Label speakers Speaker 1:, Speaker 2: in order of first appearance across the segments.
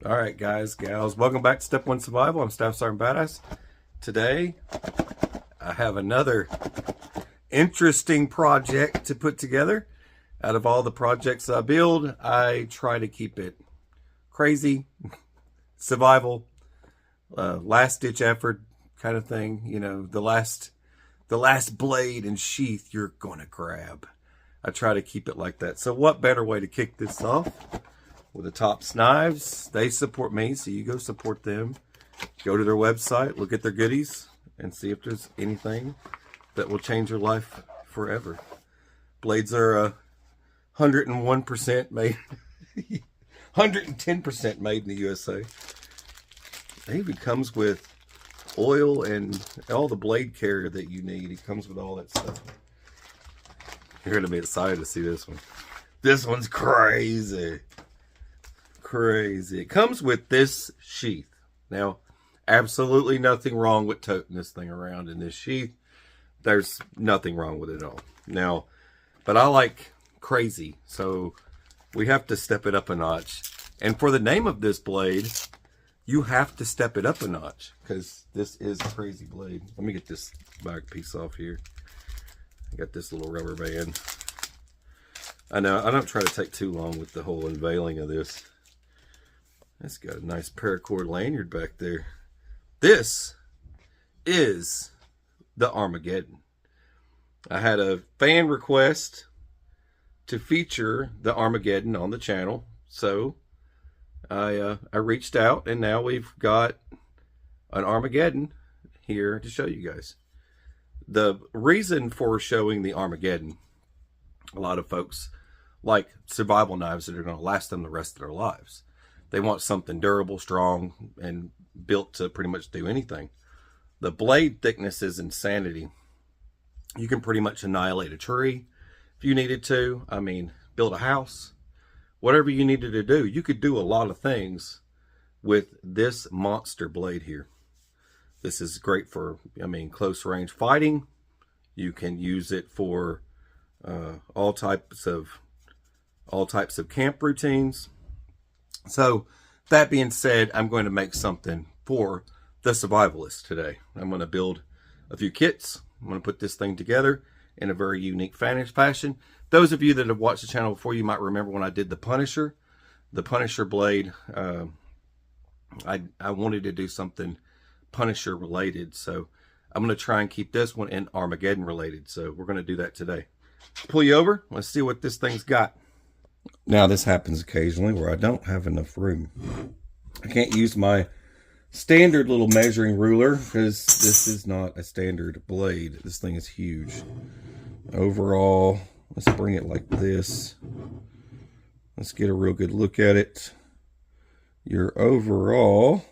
Speaker 1: All right, guys, gals, welcome back to Step 1 Survival. I'm Staff Sergeant Badass. Today, I have another interesting project to put together. Out of all the projects I build, I try to keep it crazy, survival, last-ditch effort kind of thing. You know, the last blade and sheath you're going to grab. I try to keep it like that. So what better way to kick this off? With the Tops Knives. They support me, so you go support them. Go to their website, look at their goodies, and see if there's anything that will change your life forever. Blades are 101% made, 110% made in the USA. It even comes with oil and all the blade carrier that you need. It comes with all that stuff. You're going to be excited to see this one. This one's crazy. Crazy. It comes with this sheath. Now, absolutely nothing wrong with toting this thing around in this sheath. There's nothing wrong with it at all. Now, but I like crazy, so we have to step it up a notch. And for the name of this blade, you have to step it up a notch because this is a crazy blade. Let me get this back piece off here. I got this little rubber band. I know I don't try to take too long with the whole unveiling of this. It's got a nice paracord lanyard back there. This is the Armageddon. I had a fan request to feature the Armageddon on the channel, so I reached out, and now we've got an Armageddon here to show you guys. The reason for showing the Armageddon, a lot of folks like survival knives that are going to last them the rest of their lives. They want something durable, strong, and built to pretty much do anything. The blade thickness is insanity. You can pretty much annihilate a tree if you needed to. I mean, build a house. Whatever you needed to do. You could do a lot of things with this monster blade here. This is great for, I mean, close range fighting. You can use it for all types of camp routines. So, that being said, I'm going to make something for the Survivalist today. I'm going to build a few kits. I'm going to put this thing together in a very unique fashion. Those of you that have watched the channel before, you might remember when I did the Punisher blade. I wanted to do something Punisher related, so I'm going to try and keep this one in Armageddon related. So we're going to do that today. Pull you over. Let's see what this thing's got. Now, this happens occasionally where I don't have enough room. I can't use my standard little measuring ruler because this is not a standard blade. This thing is huge. Overall, let's bring it like this. Let's get a real good look at it. Your overall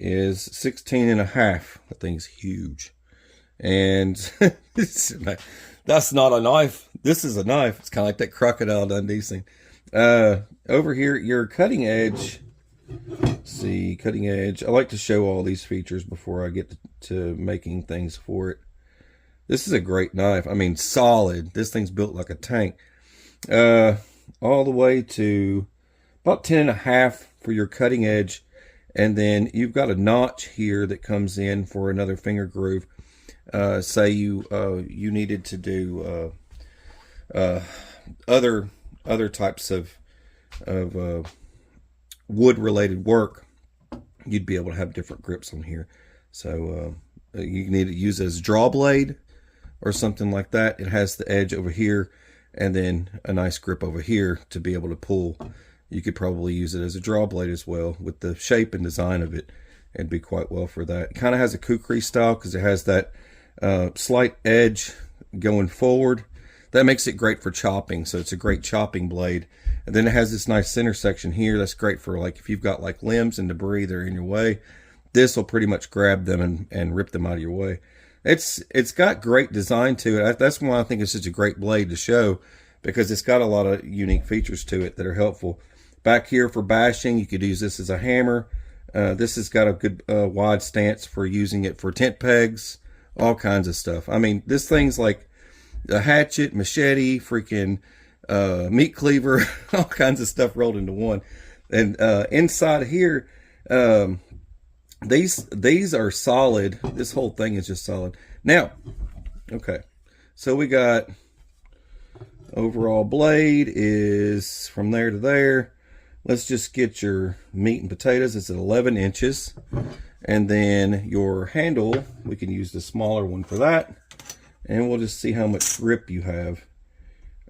Speaker 1: is 16.5. That thing's huge. And that's not a knife. This is a knife. It's kind of like that Crocodile Dundee thing. Over here, your cutting edge. Let's see, cutting edge. I like to show all these features before I get to making things for it. This is a great knife. I mean, solid. This thing's built like a tank. All the way to about 10.5 for your cutting edge. And then you've got a notch here that comes in for another finger groove. Say you needed to do other types of wood related work, you'd be able to have different grips on here. So you need to use it as a draw blade or something like that. It has the edge over here and then a nice grip over here to be able to pull. You could probably use it as a draw blade as well with the shape and design of it. It'd be quite well for that. It kind of has a kukri style because it has that slight edge going forward. That makes it great for chopping, so it's a great chopping blade. And then it has this nice center section here. That's great for, like, if you've got like limbs and debris that are in your way. This will pretty much grab them and rip them out of your way. It's got great design to it. That's why I think it's such a great blade to show, because it's got a lot of unique features to it that are helpful. Back here for bashing, you could use this as a hammer. This has got a good wide stance for using it for tent pegs, all kinds of stuff. I mean, this thing's like a hatchet, machete, freaking meat cleaver, all kinds of stuff rolled into one. And inside here, these are solid. This whole thing is just solid. Now, okay, so we got overall blade is from there to there. Let's just get your meat and potatoes. It's at 11 inches. And then your handle, we can use the smaller one for that. And we'll just see how much grip you have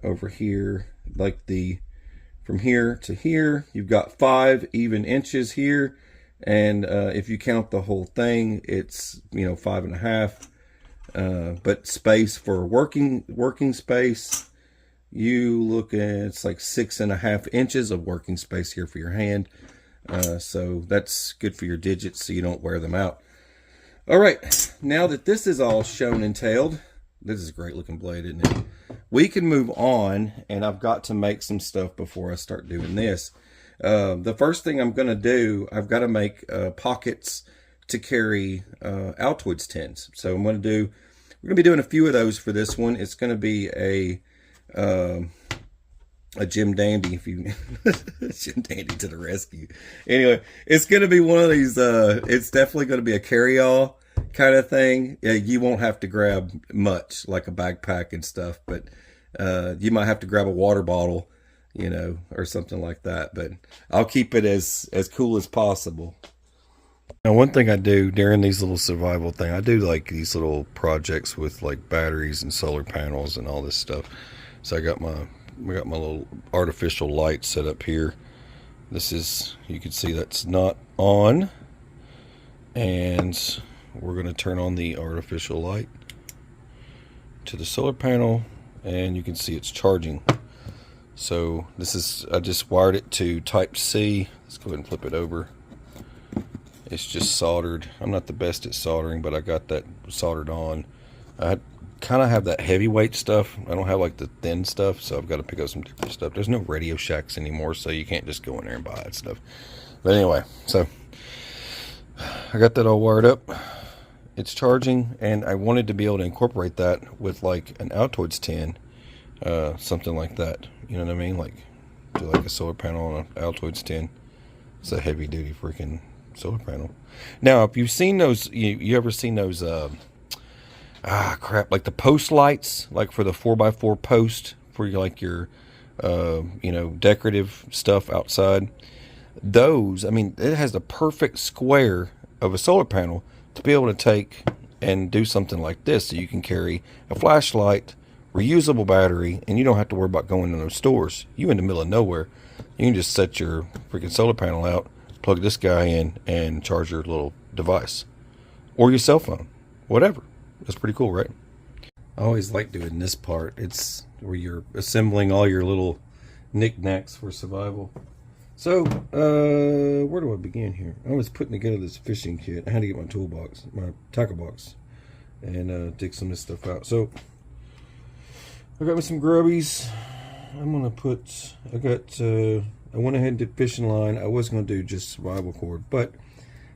Speaker 1: over here. Like from here to here, you've got 5 even inches here. And if you count the whole thing, it's, 5.5. But space for working space, you look at, it's like 6.5 inches of working space here for your hand. So that's good for your digits so you don't wear them out. All right, now that this is all shown and tailed, this is a great looking blade, isn't it? We can move on, and I've got to make some stuff before I start doing this. The first thing I'm going to do, I've got to make pockets to carry Altoids tins. So we're going to be doing a few of those for this one. It's going to be a Jim Dandy, if you Jim Dandy to the rescue. Anyway, it's going to be one of these. It's definitely going to be a carry-all kind of thing. You won't have to grab much, like a backpack and stuff, but you might have to grab a water bottle, or something like that. But I'll keep it as cool as possible. Now, one thing I do during these little survival thing, I do like these little projects with like batteries and solar panels and all this stuff. So we got my little artificial light set up here. This is, you can see that's not on, and we're going to turn on the artificial light to the solar panel, and you can see it's charging. So this is, I just wired it to type C. Let's go ahead and flip it over. It's just soldered. I'm not the best at soldering, but I got that soldered on. I kind of have that heavyweight stuff. I don't have like the thin stuff, so I've got to pick up some different stuff. There's no Radio Shacks anymore, so you can't just go in there and buy that stuff. But anyway, so I got that all wired up. It's charging, and I wanted to be able to incorporate that with like an Altoids tin, something like that. You know what I mean? Like do like a solar panel on an Altoids tin. It's a heavy duty freaking solar panel. Now, if you've seen those, you ever seen those? Like the post lights, like for the 4x4 post for your decorative stuff outside. Those, I mean, it has the perfect square of a solar panel to be able to take and do something like this. So you can carry a flashlight, reusable battery, and you don't have to worry about going to those stores. You in the middle of nowhere, you can just set your freaking solar panel out, plug this guy in, and charge your little device or your cell phone, whatever. That's pretty cool, right? I always like doing this part. It's where you're assembling all your little knickknacks for survival. So, where do I begin here? I was putting together this fishing kit. I had to get my toolbox, my tackle box, and dig some of this stuff out. So, I got me some grubbies. I'm gonna put. I went ahead and did fishing line. I was gonna do just survival cord, but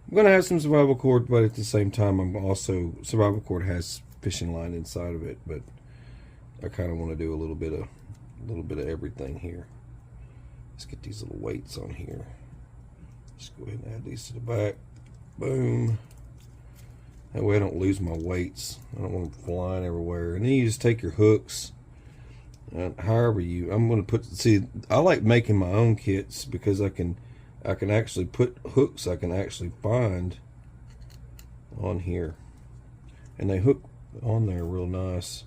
Speaker 1: I'm going to have some survival cord, but at the same time, I'm also, survival cord has fishing line inside of it, but I kind of want to do a little bit of everything here. Let's get these little weights on here. Just go ahead and add these to the back. Boom. That way I don't lose my weights. I don't want them flying everywhere. And then you just take your hooks. However I'm going to put, see, I like making my own kits because I can actually put hooks I can actually find on here, and they hook on there real nice.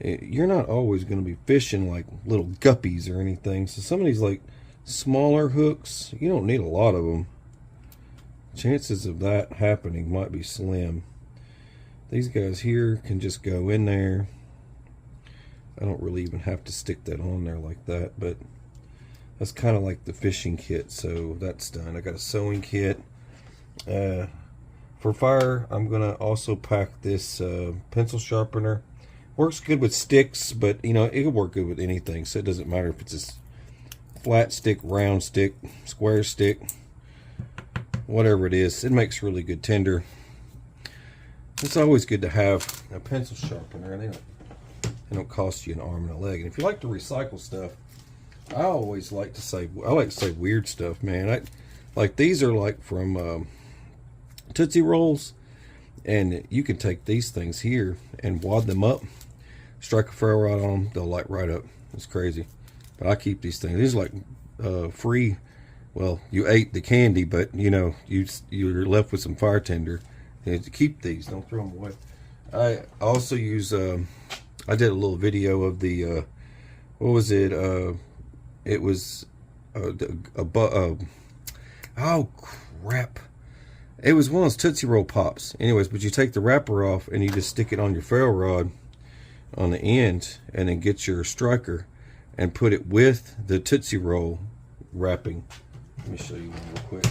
Speaker 1: You're not always going to be fishing like little guppies or anything, so some of these like smaller hooks, you don't need a lot of them. Chances of that happening might be slim. These guys here can just go in there. I don't really even have to stick that on there like that, but that's kind of like the fishing kit, so that's done. I got a sewing kit. For fire, I'm going to also pack this pencil sharpener. Works good with sticks, but it can work good with anything, so it doesn't matter if it's a flat stick, round stick, square stick, whatever it is. It makes really good tinder. It's always good to have a pencil sharpener, and they don't cost you an arm and a leg. And if you like to recycle stuff, I always like to say, weird stuff, man. Like these are like from Tootsie Rolls, and you can take these things here and wad them up, strike a ferro rod on them, they'll light right up. It's crazy. But I keep these things. These are like free. Well, you ate the candy, but you know you're left with some fire tinder. And to keep these, don't throw them away. I also use. I did a little video of the. What was it? It was oh crap! It was one of those Tootsie Roll Pops. Anyways, but you take the wrapper off and you just stick it on your ferro rod on the end, and then get your striker and put it with the Tootsie Roll wrapping. Let me show you one real quick.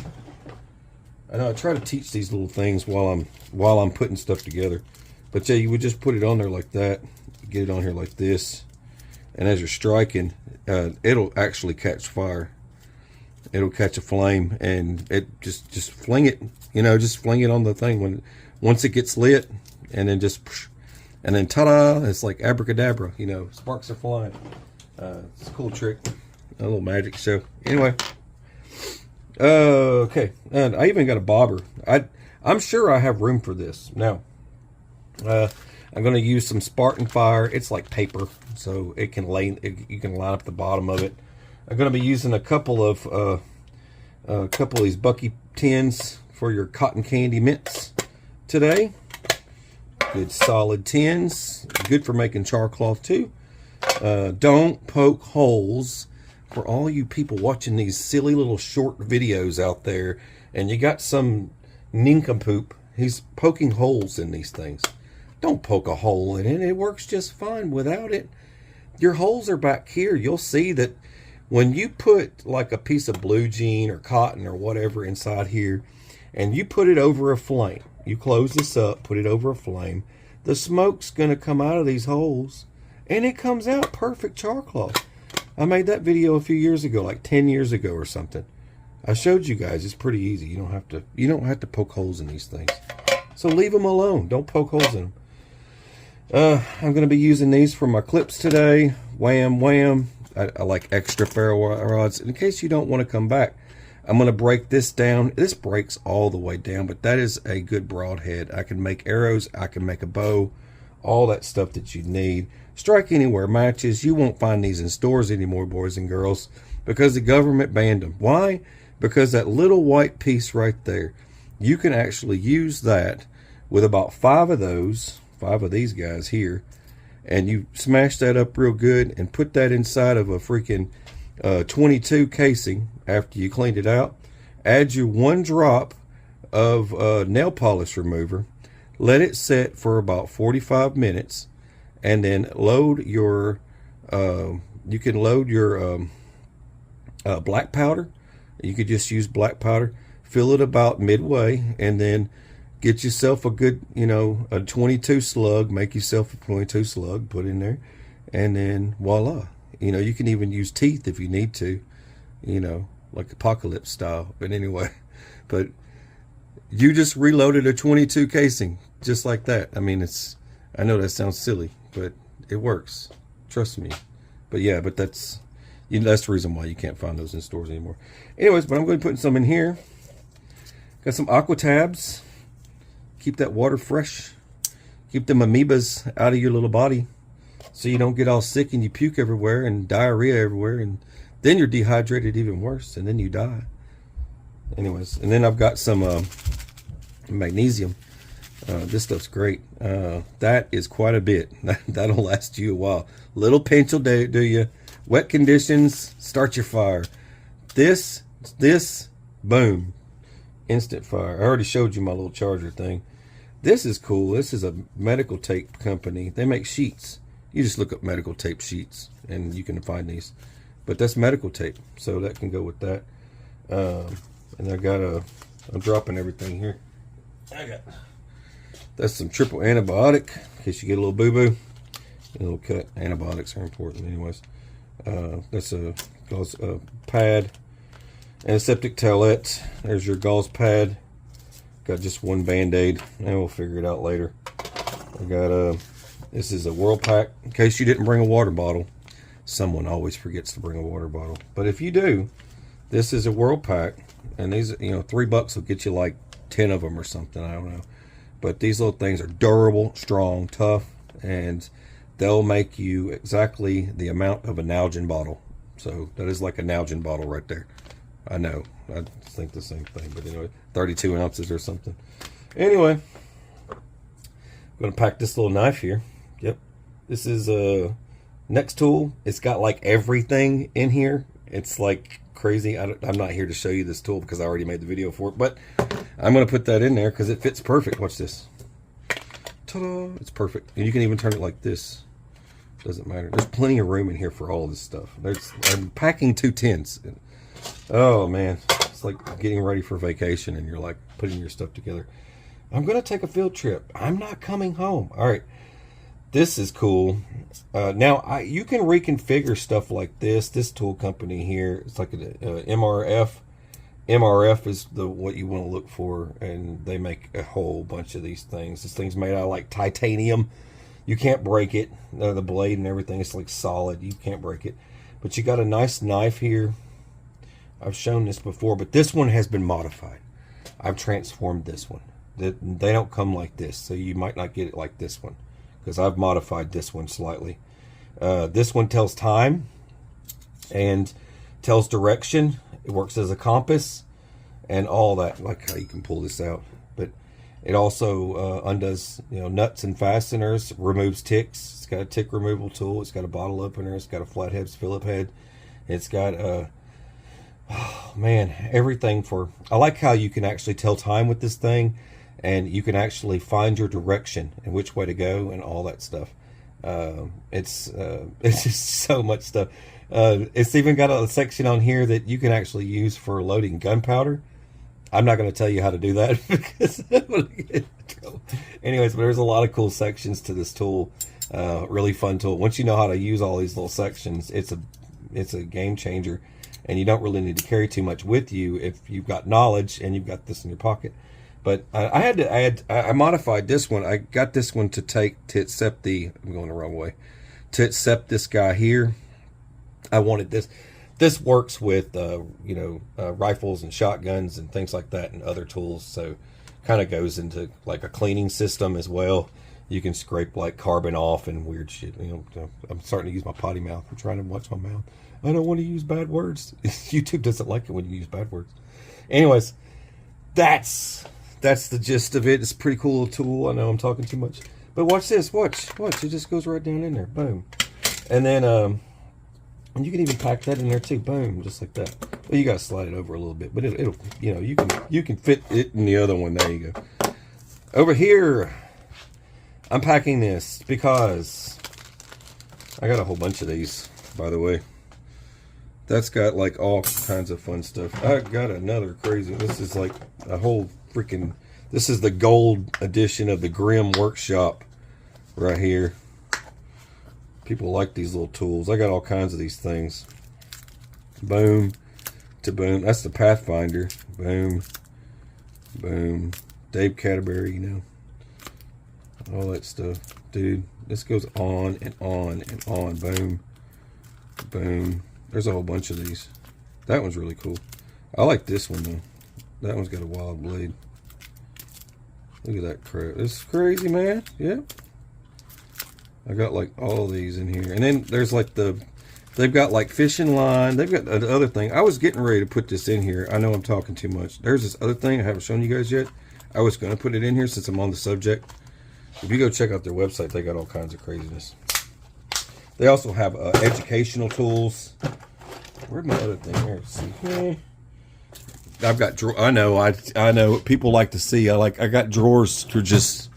Speaker 1: I know I try to teach these little things while I'm putting stuff together, but yeah, you would just put it on there like that, get it on here like this, and as you're striking, it'll actually catch fire. It'll catch a flame, and it just fling it, you know, just fling it on the thing once it gets lit, and then and then ta-da! It's like abracadabra, you know, sparks are flying. It's a cool trick, a little magic show. Anyway. Okay, and I even got a bobber. I'm sure I have room for this. Now, I'm going to use some Spartan Fire. It's like paper, so you can line up the bottom of it. I'm going to be using a couple of these Bucky tins for your cotton candy mints today. Good solid tins, good for making char cloth too. Don't poke holes. For all you people watching these silly little short videos out there, and you got some nincompoop, he's poking holes in these things. Don't poke a hole in it. It works just fine without it. Your holes are back here. You'll see that when you put like a piece of blue jean or cotton or whatever inside here, and you put it over a flame, you close this up, put it over a flame, the smoke's going to come out of these holes, and it comes out perfect char cloth. I made that video a few years ago, like 10 years ago or something. I showed you guys. It's pretty easy. You don't have to poke holes in these things. So leave them alone. Don't poke holes in them. I'm going to be using these for my clips today. Wham, wham. I like extra ferro rods. In case you don't want to come back, I'm going to break this down. This breaks all the way down, but that is a good broadhead. I can make arrows. I can make a bow. All that stuff that you need. Strike Anywhere matches. You won't find these in stores anymore, boys and girls, because the government banned them. Why? Because that little white piece right there, you can actually use that with about 5 of these guys here, and you smash that up real good and put that inside of a freaking 22 casing after you cleaned it out. Add your 1 drop of nail polish remover. Let it set for about 45 minutes. And then load your, you can load your black powder. You could just use black powder. Fill it about midway, and then get yourself a good, you know, a 22 slug. Make yourself a 22 slug, put in there, and then voila. You know, you can even use teeth if you need to, you know, like apocalypse style. But anyway, but you just reloaded a 22 casing just like that. I mean, I know that sounds silly, but it works. Trust me. But yeah, but that's the reason why you can't find those in stores anymore. Anyways, but I'm going to put some in here. Got some aqua tabs. Keep that water fresh. Keep them amoebas out of your little body, so you don't get all sick and you puke everywhere and diarrhea everywhere, and then you're dehydrated even worse, and then you die. Anyways, and then I've got some magnesium. This stuff's great. That is quite a bit. That'll last you a while. Little pinch will do you. Wet conditions, start your fire. This, boom, instant fire. I already showed you my little charger thing. This is cool. This is a medical tape company. They make sheets. You just look up medical tape sheets and you can find these. But that's medical tape, so that can go with that. And I got I'm dropping everything here. That's some triple antibiotic in case you get a little boo-boo. A little cut. Antibiotics are important anyways. That's a gauze pad. Antiseptic towelette. There's your gauze pad. Got just one band-aid, and we'll figure it out later. I got this is a Whirl Pack in case you didn't bring a water bottle. someone always forgets to bring a water bottle. But if you do, this is a world pack, and these, you know, $3 will get you like 10 of them or something, I don't know. But these little things are durable, strong, tough, and they'll make you exactly the amount of a Nalgene bottle. So that is like a Nalgene bottle right there. I know, I think the same thing, but anyway, 32 ounces or something. Anyway, I'm gonna pack this little knife here. Yep, this is a next tool. It's got like everything in here. It's like crazy. I'm not here to show you this tool because I already made the video for it, but I'm gonna put that in there because it fits perfect. Watch this. Ta-da! It's perfect, and you can even turn it like this. Doesn't matter. There's plenty of room in here for all this stuff. I'm packing 2 tents. Oh man, it's like getting ready for vacation and you're like putting your stuff together. I'm gonna take a field trip. I'm not coming home. All right, this is cool. Now you can reconfigure stuff like this. This tool company here, it's like a MRF. MRF is what you want to look for, and they make a whole bunch of these things. This thing's made out of like titanium. You can't break it. The blade and everything, it's like solid. You can't break it. But you got a nice knife here. I've shown this before, but this one has been modified. I've transformed this one. They don't come like this, so you might not get it like this one, because I've modified this one slightly. This one tells time and tells direction. It works as a compass and all that. I like how you can pull this out, but it also undoes, you know, nuts and fasteners, removes ticks. It's got a tick removal tool. It's got a bottle opener. It's got a flathead Phillip head. It's got a oh man, everything for. I like how you can actually tell time with this thing, and you can actually find your direction and which way to go and all that stuff. It's just so much stuff. It's even got a section on here that you can actually use for loading gunpowder. I'm not going to tell you how to do that because I'm going to get in trouble. Anyways, but there's a lot of cool sections to this tool. Really fun tool. Once you know how to use all these little sections, it's a game changer, and you don't really need to carry too much with you if you've got knowledge and you've got this in your pocket. But I had to add. I modified this one. I got this one to accept the. I'm going the wrong way. To accept this guy here. I wanted this. This works with rifles and shotguns and things like that and other tools, so kind of goes into like a cleaning system as well. You can scrape like carbon off and weird shit. You know, I'm starting to use my potty mouth. I'm trying to watch my mouth. I don't want to use bad words. YouTube doesn't like it when you use bad words. Anyways, that's the gist of it. It's a pretty cool little tool. I know I'm talking too much, but watch this. Watch. It just goes right down in there. Boom. And then and you can even pack that in there too. Boom, just like that. Well, you gotta slide it over a little bit, but it'll you know, you can fit it in the other one. There you go. Over here, I'm packing this because I got a whole bunch of these, by the way. That's got like all kinds of fun stuff. I got another crazy. This is like a whole freaking. This is the gold edition of the Grim Workshop right here. People like these little tools. I got all kinds of these things. Boom to boom. That's the Pathfinder. Boom. Boom. Dave Canterbury, you know. All that stuff. Dude, this goes on and on and on. Boom. Boom. There's a whole bunch of these. That one's really cool. I like this one, though. That one's got a wild blade. Look at that crap. This is crazy, man. Yep. I got like all these in here, and then there's like they've got like fishing line. They've got the other thing. I was getting ready to put this in here. I know I'm talking too much. There's this other thing I haven't shown you guys yet. I was going to put it in here since I'm on the subject. If you go check out their website, they got all kinds of craziness. They also have educational tools. Where'd my other thing? Here, let's see. I've got I know people like to see. I got drawers to just.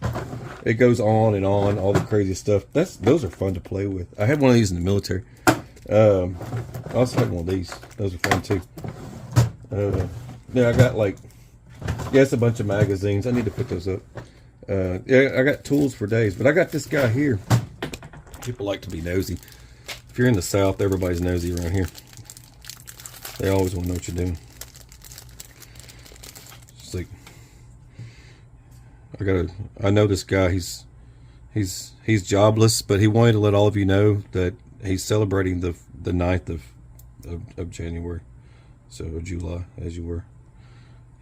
Speaker 1: It goes on and on, all the crazy stuff. Those are fun to play with. I had one of these in the military. I also had one of these. Those are fun too. Yeah, I got like, it's a bunch of magazines. I need to put those up. Yeah, I got tools for days, but I got this guy here. People like to be nosy. If you're in the South, everybody's nosy around here. They always want to know what you're doing. It's like, I know this guy, he's jobless, but he wanted to let all of you know that he's celebrating the 9th of January, so July, as you were.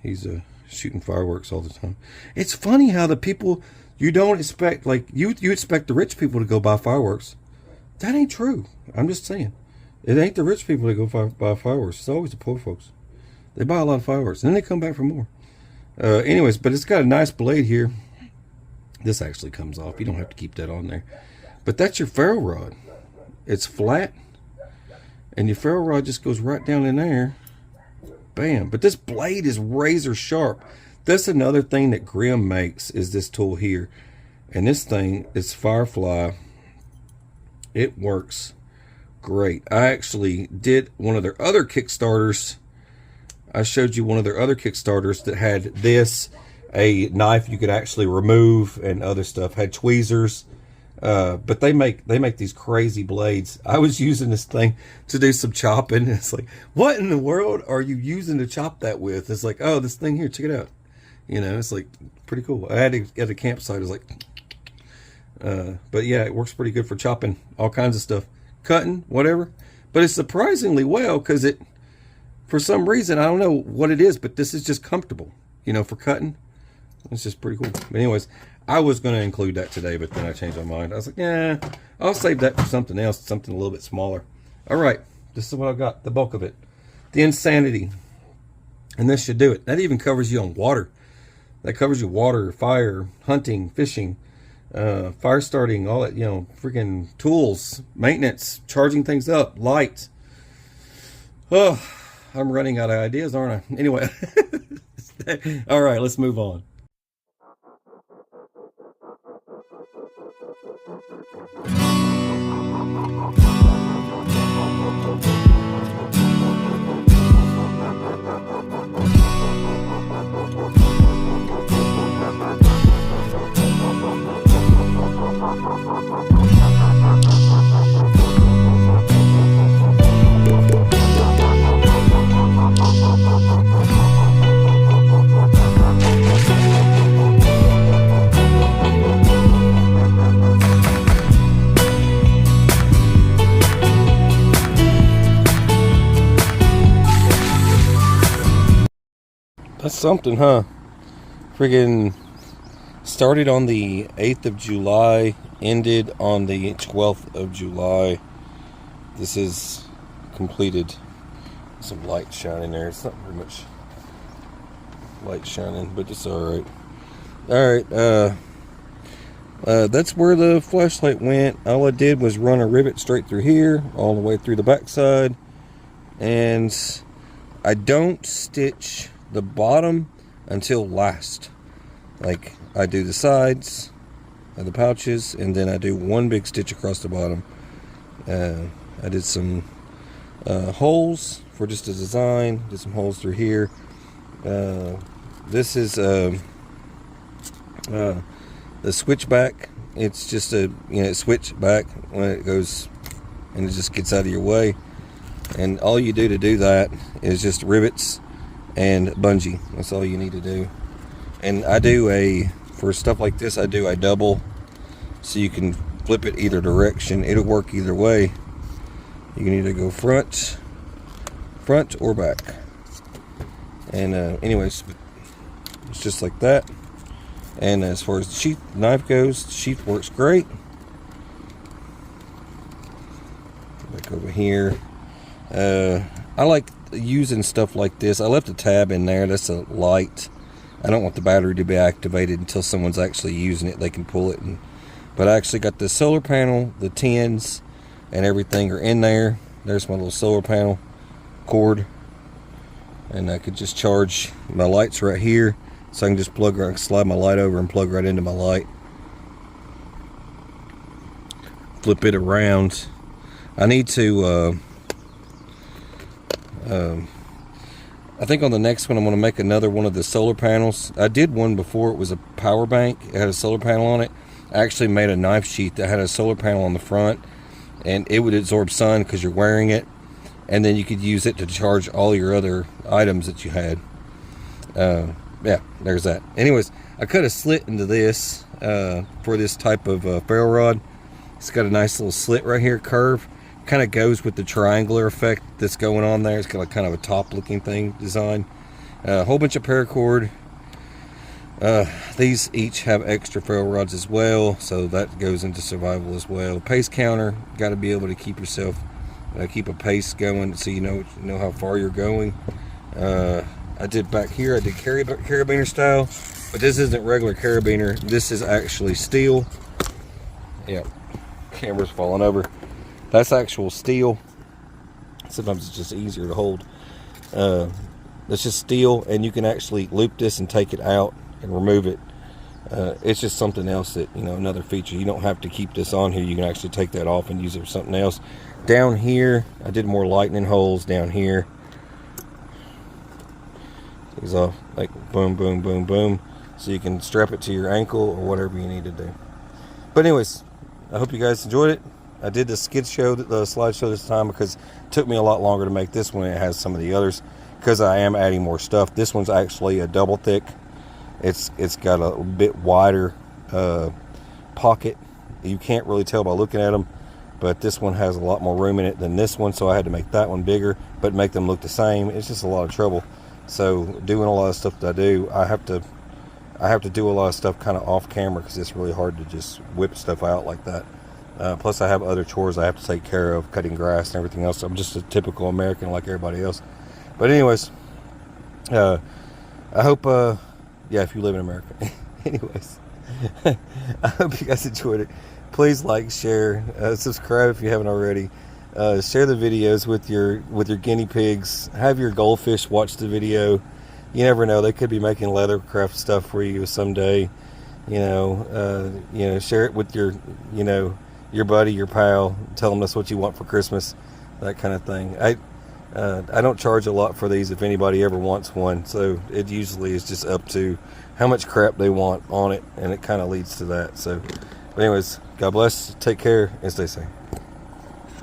Speaker 1: He's shooting fireworks all the time. It's funny how the people you don't expect, like you expect the rich people to go buy fireworks. That ain't true. I'm just saying, it ain't the rich people that go buy fireworks. It's always the poor folks. They buy a lot of fireworks, and then they come back for more. Anyways, but it's got a nice blade here. This actually comes off. You don't have to keep that on there. But that's your ferro rod. It's flat, and your ferro rod just goes right down in there. Bam. But this blade is razor sharp. That's another thing that Grimm makes, is this tool here. And this thing is Firefly. It works great. I actually did one of their other Kickstarters. I showed you one of their other Kickstarters that had this, a knife you could actually remove, and other stuff. Had tweezers. But they make these crazy blades. I was using this thing to do some chopping. It's like, what in the world are you using to chop that with? It's like, oh, this thing here, check it out. You know, it's like pretty cool. I had it at a campsite. I was like, but yeah, it works pretty good for chopping all kinds of stuff, cutting, whatever. But it's surprisingly well, because it, for some reason, I don't know what it is, but this is just comfortable, you know, for cutting. It's just pretty cool. But anyways, I was going to include that today, but then I changed my mind. I was like, yeah, I'll save that for something else, something a little bit smaller. All right, this is what I got, the bulk of it. The Insanity. And this should do it. That even covers you on water. That covers you water, fire, hunting, fishing, fire starting, all that, you know, freaking tools, maintenance, charging things up, light. Oh, I'm running out of ideas, aren't I? Anyway. All right, let's move on. That's something, huh? Friggin' started on the 8th of July, ended on the 12th of July. This is completed. Some light shining there. It's not very much light shining, but it's alright. Alright, that's where the flashlight went. All I did was run a rivet straight through here, all the way through the backside. And I don't stitch the bottom until last. Like, I do the sides of the pouches, and then I do one big stitch across the bottom. I did some holes for just a design. Did some holes through here. This is the switchback. It's just a, you know, switch back when it goes, and it just gets out of your way. And all you do to do that is just rivets and bungee. That's all you need to do. And I do for stuff like this, I do a double, so you can flip it either direction. It'll work either way. You can either go front or back. And anyways, it's just like that. And as far as the sheath knife goes, the sheath works great. Back over here. I like using stuff like this. I left a tab in there. That's a light. I don't want the battery to be activated until someone's actually using it. They can pull it. But I actually got the solar panel, the tins, and everything are in there. There's my little solar panel cord. And I could just charge my lights right here. So I can just slide my light over and plug right into my light. Flip it around. I need to I think on the next one I'm going to make another one of the solar panels. I did one before. It was a power bank. It had a solar panel on it. I actually made a knife sheath that had a solar panel on the front, and it would absorb sun because you're wearing it, and then you could use it to charge all your other items that you had. Yeah, there's that. Anyways, I cut a slit into this for this type of ferro rod. It's got a nice little slit right here, curve, kind of goes with the triangular effect that's going on there. It's got kind of a top looking thing design. A whole bunch of paracord. These each have extra ferro rods as well, so that goes into survival as well. Pace counter, got to be able to keep yourself, keep a pace going so you know how far you're going. I did back here, I did carabiner style, but this isn't regular carabiner. This is actually steel. Yeah, camera's falling over. That's actual steel. Sometimes it's just easier to hold. It's just steel, and you can actually loop this and take it out and remove it. It's just something else that, another feature. You don't have to keep this on here. You can actually take that off and use it for something else. Down here, I did more lightning holes down here. These all like boom, boom, boom, boom. So you can strap it to your ankle or whatever you need to do. But anyways, I hope you guys enjoyed it. I did the skid show, the slideshow this time because it took me a lot longer to make this one than it has some of the others, because I am adding more stuff. This one's actually a double thick. It's got a bit wider pocket. You can't really tell by looking at them, but this one has a lot more room in it than this one, so I had to make that one bigger but make them look the same. It's just a lot of trouble. So doing a lot of stuff that I do, I have to do a lot of stuff kind of off camera, because it's really hard to just whip stuff out like that. Plus I have other chores I have to take care of, cutting grass and everything else. I'm just a typical American like everybody else. But anyways, I hope, yeah, if you live in America. Anyways, I hope you guys enjoyed it. Please like, share, subscribe if you haven't already. Share the videos with your guinea pigs. Have your goldfish watch the video. You never know, they could be making leathercraft stuff for you someday. Share it with your buddy, your pal. Tell them that's what you want for Christmas, that kind of thing. I don't charge a lot for these if anybody ever wants one, so it usually is just up to how much crap they want on it, and it kind of leads to that. So, but anyways, God bless, take care, and stay safe.